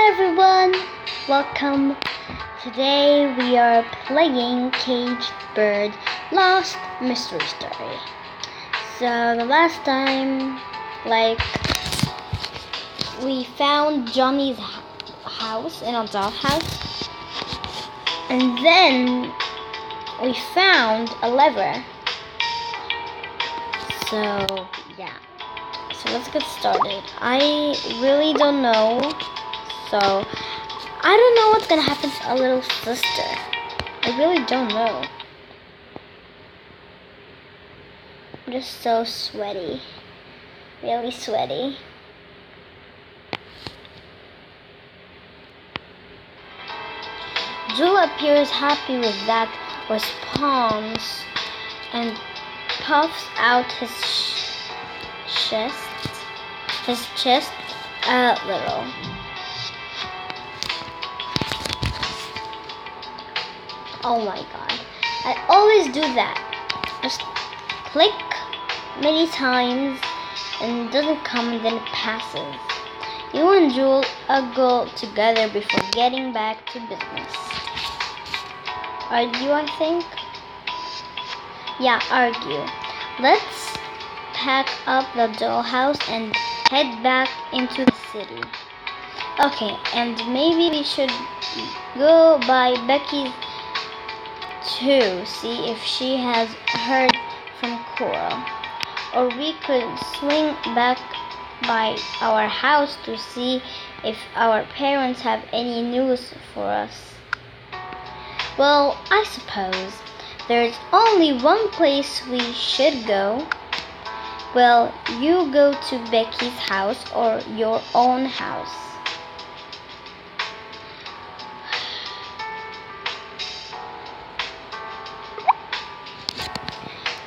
everyone, welcome. Today we are playing Caged Bird Lost Mystery Story. So the last time, we found Johnny's house in a dollhouse, and then we found a lever. So yeah. So let's get started. I really don't know. So I don't know what's gonna happen to our little sister. I really don't know. I'm just so sweaty. Really sweaty. Jewel appears happy with that response and puffs out his chest a little. Oh my god, I always do that. Just click many times and it doesn't come and then it passes. You and Jewel go together before getting back to business. Argue, I think? Yeah, argue. Let's pack up the dollhouse and head back into the city. Okay, and maybe we should go by Becky's too, see if she has heard from Coral. Or we could swing back by our house to see if our parents have any news for us. Well, I suppose there's only one place we should go. Well, you go to Becky's house or your own house.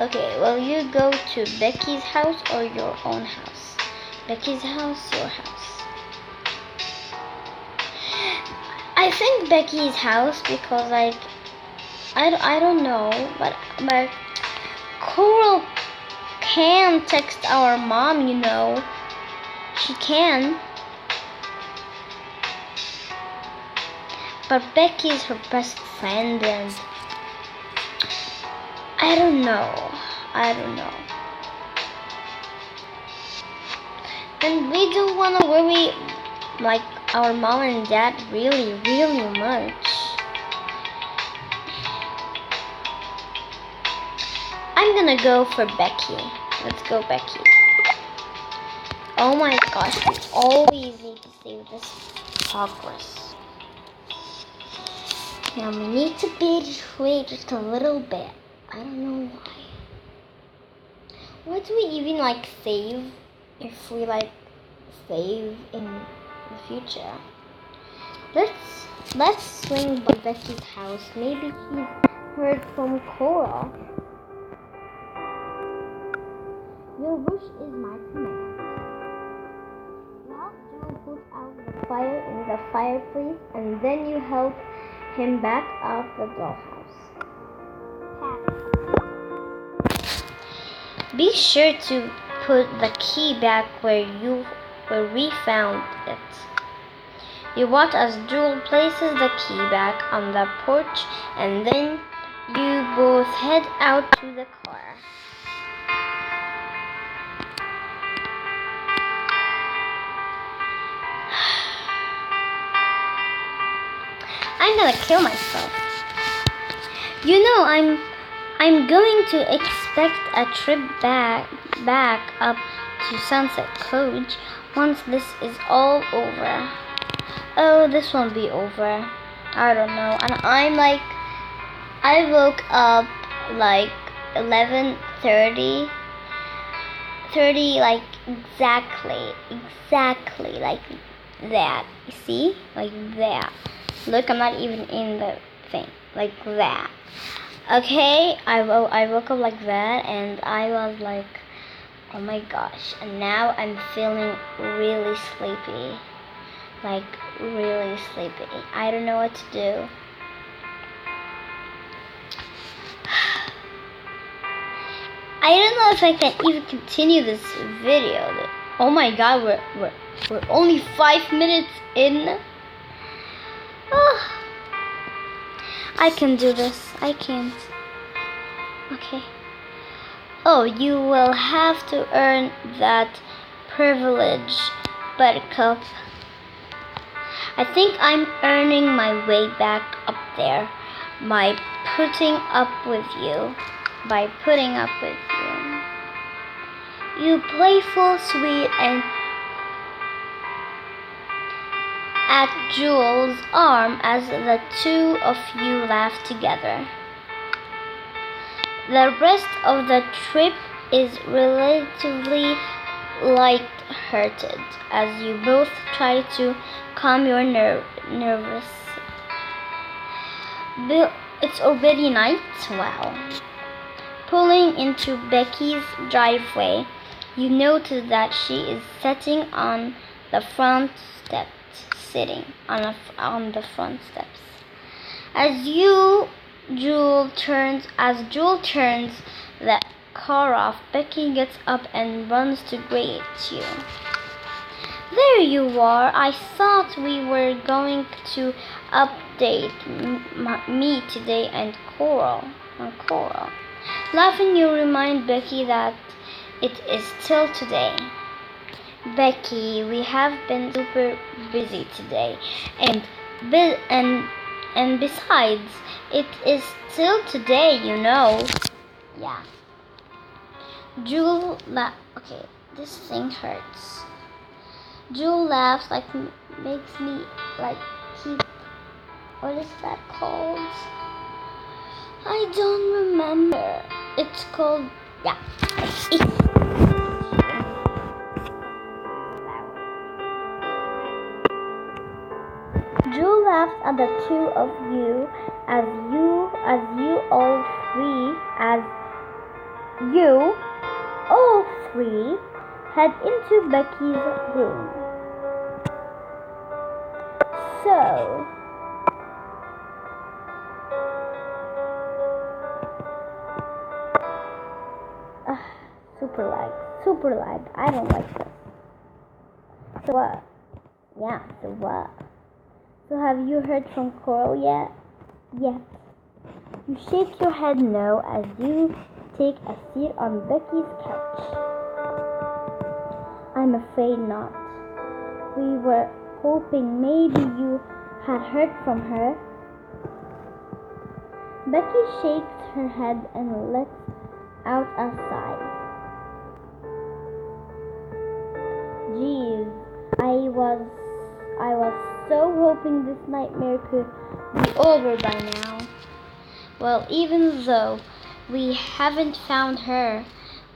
Okay, well, you go to Becky's house or your own house. Becky's house, your house. I think Becky's house because I don't know, but Coral can text our mom, you know. She can. But Becky's her best friend and I don't know. And we don't want to worry our mom and dad really much. I'm gonna go for Becky. Let's go, Becky. Oh my gosh, we always need to save this progress. Now we need to wait just a little bit. I don't know why. Why do we even save if we save in the future? Let's swing by Becky's house. Maybe he's heard from Coral. Your wish is my command. Help Joe put out the fire in the fireplace, and then you help him back up the dollhouse. Be sure to put the key back where we found it. You watch as Jewel places the key back on the porch, and then you both head out to the car. I'm gonna kill myself. You know, I'm going to expect a trip back up to Sunset Cove once this is all over. Oh, this won't be over. I don't know. And I woke up 11:30 exactly like that. You see? Like that. Look, I'm not even in the thing. Like that. Okay, I woke up like that, and I was like, oh my gosh. And now I'm feeling really sleepy. Really sleepy. I don't know what to do. I don't know if I can even continue this video. Oh my god, we're only 5 minutes in. I can do this. I can't. Okay. Oh, you will have to earn that privilege, Buttercup. I think I'm earning my way back up there by putting up with you. You playful, sweet, and at Jules' arm as the two of you laugh together. The rest of the trip is relatively light-hearted as you both try to calm your nervous. It's already night. Wow. Pulling into Becky's driveway, you notice that she is sitting on the front steps. As Jewel turns the car off, Becky gets up and runs to greet you. There you are. I thought we were going to update me today and Coral. Laughing, you remind Becky that it is still today. Becky, we have been super busy today, and besides, it is still today, you know. Yeah. Okay, this thing hurts. Jewel laughs makes me keep. What is that called? I don't remember. It's called, yeah. Jewel laughs at the two of you as you all three head into Becky's room. So, super lag. I don't like this. So what? Yeah, so what? So have you heard from Coral yet? Yes. You shake your head no as you take a seat on Becky's couch. I'm afraid not. We were hoping maybe you had heard from her. Becky shakes her head and lets out a sigh. Geez, I was so hoping this nightmare could be over by now. Well, even though we haven't found her,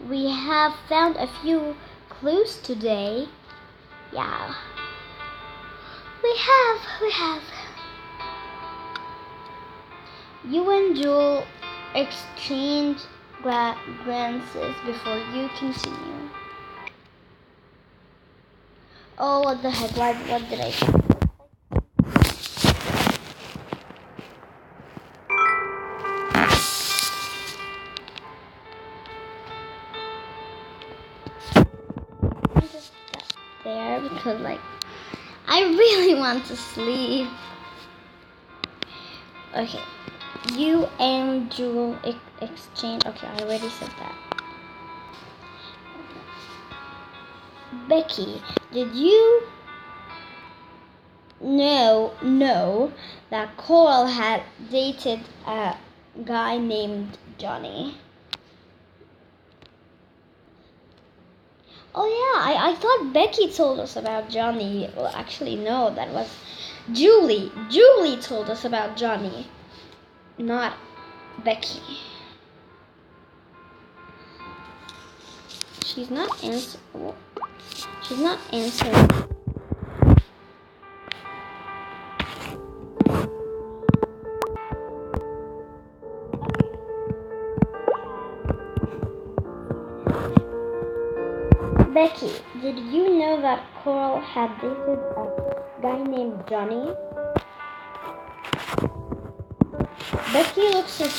we have found a few clues today. Yeah. We have. You and Jewel exchange glances before you continue. Oh, what the heck? What did I say? I just got there because, I really want to sleep. Okay. You and Jewel exchange. Okay, I already said that. Becky, did you know that Coral had dated a guy named Johnny? Oh yeah, I thought Becky told us about Johnny. Well, actually no, that was Julie. Julie told us about Johnny, not Becky. She's not answering. Becky, did you know that Coral had dated a guy named Johnny? Becky looks at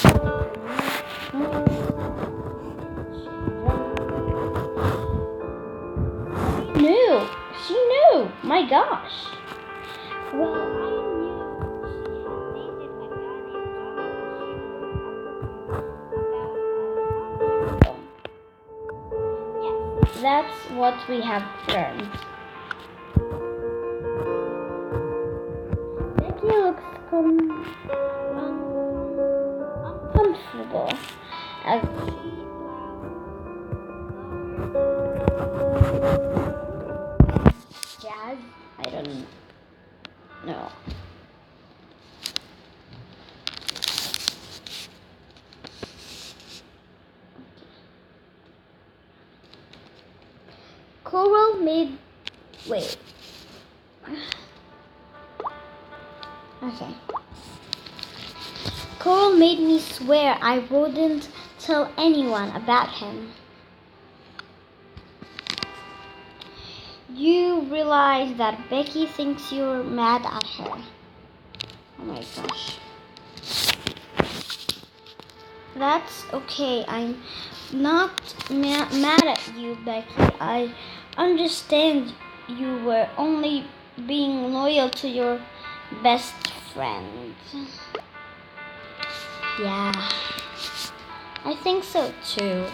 She knew. My gosh. Well, I knew she had dated a guy named Johnny. what we have learned. Becky looks uncomfortable as Jazz? I don't know. Coral made... Wait. Okay. Coral made me swear I wouldn't tell anyone about him. You realize that Becky thinks you're mad at her. Oh my gosh. That's okay. I'm not mad at you, Becky. I understand you were only being loyal to your best friend. Yeah, I think so too.